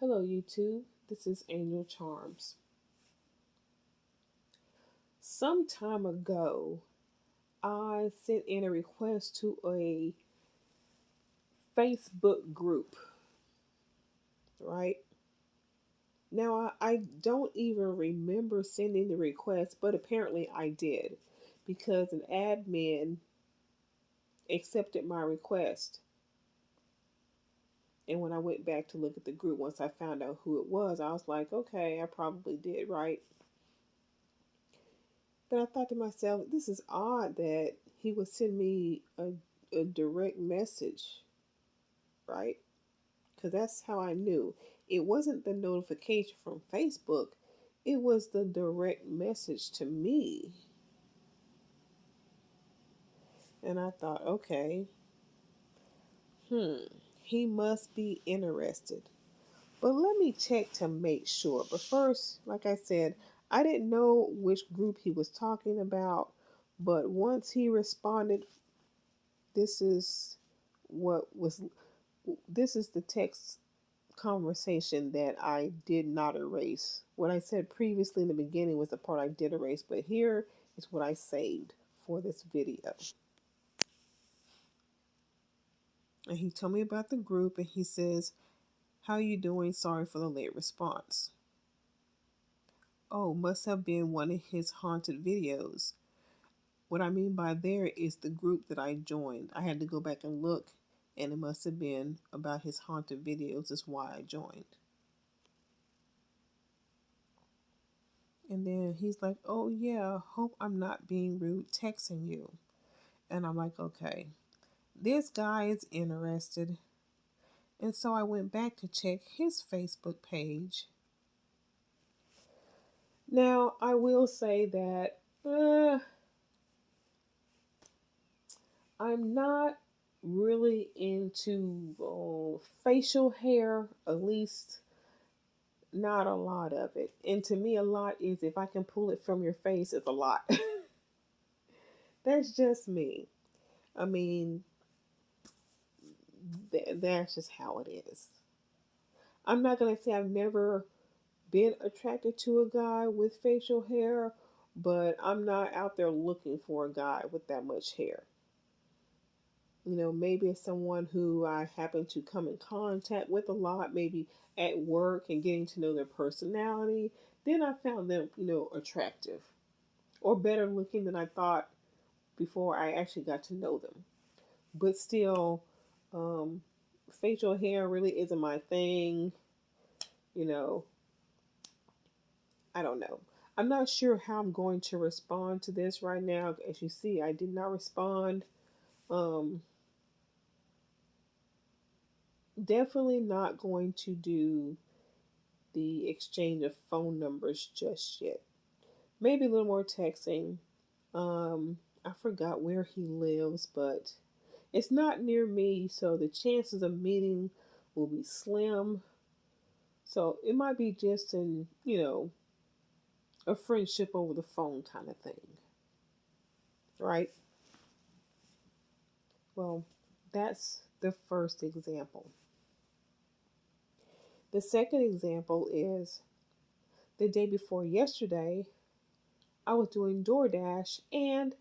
Hello, YouTube. This is Angel Charms. Some time ago, I sent in a request to a Facebook group, right? Now, I don't even remember sending the request, but apparently I did because an admin accepted my request. And when I went back to look at the group, once I found out who it was, I was like, okay, I probably did, right? But I thought to myself, this is odd that he would send me a direct message, right? Because that's how I knew. It wasn't the notification from Facebook, it was the direct message to me. And I thought, okay, hmm, he must be interested. But let me check to make sure. But first, like I said, I didn't know which group he was talking about. But once he responded, this is what was this is the text conversation that I did not erase. What I said previously in the beginning was the part I did erase, but here is what I saved for this video. And he told me about the group and he says, "How you doing? Sorry for the late response." Oh, must have been one of his haunted videos. What I mean by there is the group that I joined. I had to go back and look, and it must have been about his haunted videos, is why I joined. And then he's like, "Oh, yeah, hope I'm not being rude texting you." And I'm like, okay, this guy is interested. And so I went back to check his Facebook page. Now, I will say that I'm not really into facial hair, at least not a lot of it. And to me, a lot is if I can pull it from your face, it's a lot. That's just me. I mean, that's just how it is. I'm not going to say I've never been attracted to a guy with facial hair, but I'm not out there looking for a guy with that much hair. Maybe it's someone who I happen to come in contact with a lot, maybe at work and getting to know their personality. Then I found them, attractive or better looking than I thought before I actually got to know them. But still, um, facial hair really isn't my thing. You know, I don't know. I'm not sure how I'm going to respond to this right now. As you see, I did not respond. Um, Definitely not going to do the exchange of phone numbers just yet. Maybe a little more texting. I forgot where he lives, but it's not near me, so the chances of meeting will be slim. So it might be just a friendship over the phone kind of thing, right? Well, that's the first example. The second example is the day before yesterday, I was doing DoorDash and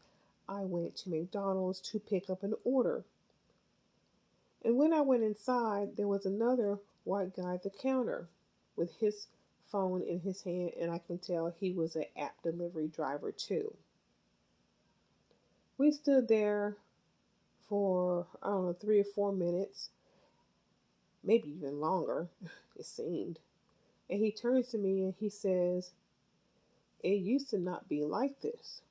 I went to McDonald's to pick up an order. And when I went inside, there was another white guy at the counter with his phone in his hand, and I can tell he was an app delivery driver too. We stood there for, I don't know, 3 or 4 minutes, maybe even longer, it seemed. And he turns to me and he says, "It used to not be like this."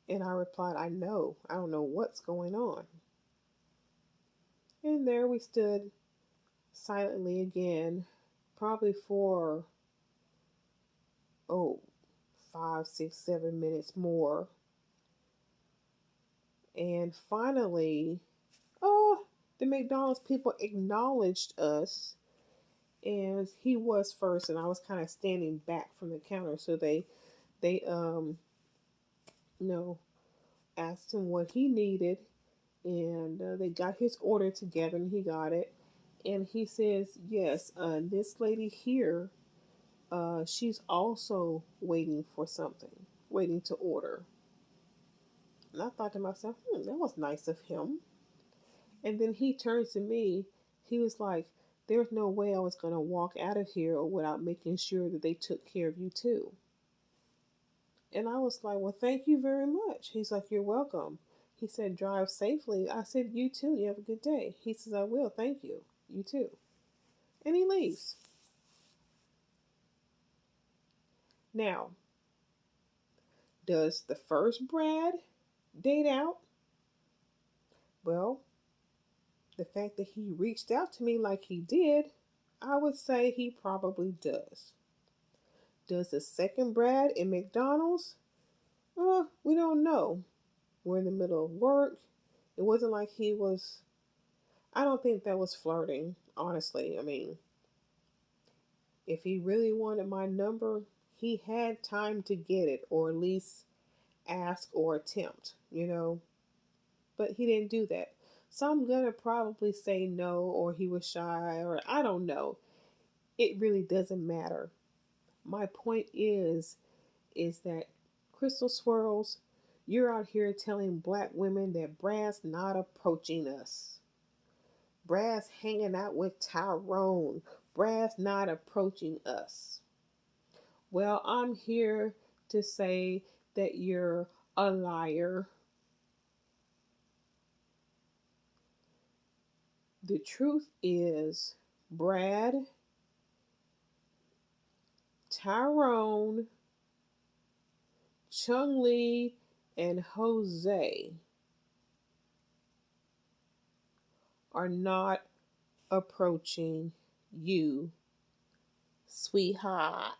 And I replied, "I know. I don't know what's going on." And there we stood silently again, probably for, oh, 5, 6, 7 minutes more. And finally, oh, the McDonald's people acknowledged us. And he was first, and I was kind of standing back from the counter. So they you know, asked him what he needed, and they got his order together, and he got it. And he says, yes, this lady here, she's also waiting for something, waiting to order. And I thought to myself, that was nice of him. And then he turns to me. He was like, there's no way I was going to walk out of here without making sure that they took care of you too. And I was like, well, thank you very much. He's like, you're welcome. He said, drive safely. I said, you too. You have a good day. He says, I will. Thank you. You too. And he leaves. Now, does the first Brad date out? Well, the fact that he reached out to me like he did, I would say he probably does. Does the second Brad in McDonald's? We don't know. We're in the middle of work. It wasn't like he was. I don't think that was flirting, honestly. I mean, if he really wanted my number, he had time to get it, or at least ask or attempt. But he didn't do that. So I'm gonna probably say no, or he was shy, or I don't know. It really doesn't matter. My point is that Crystal Swirlz, you're out here telling black women that Brad's not approaching us. Brad's hanging out with Tyrone. Brad's not approaching us. Well, I'm here to say that you're a liar. The truth is, Brad, Tyrone, Chung Lee, and Jose are not approaching you, sweetheart.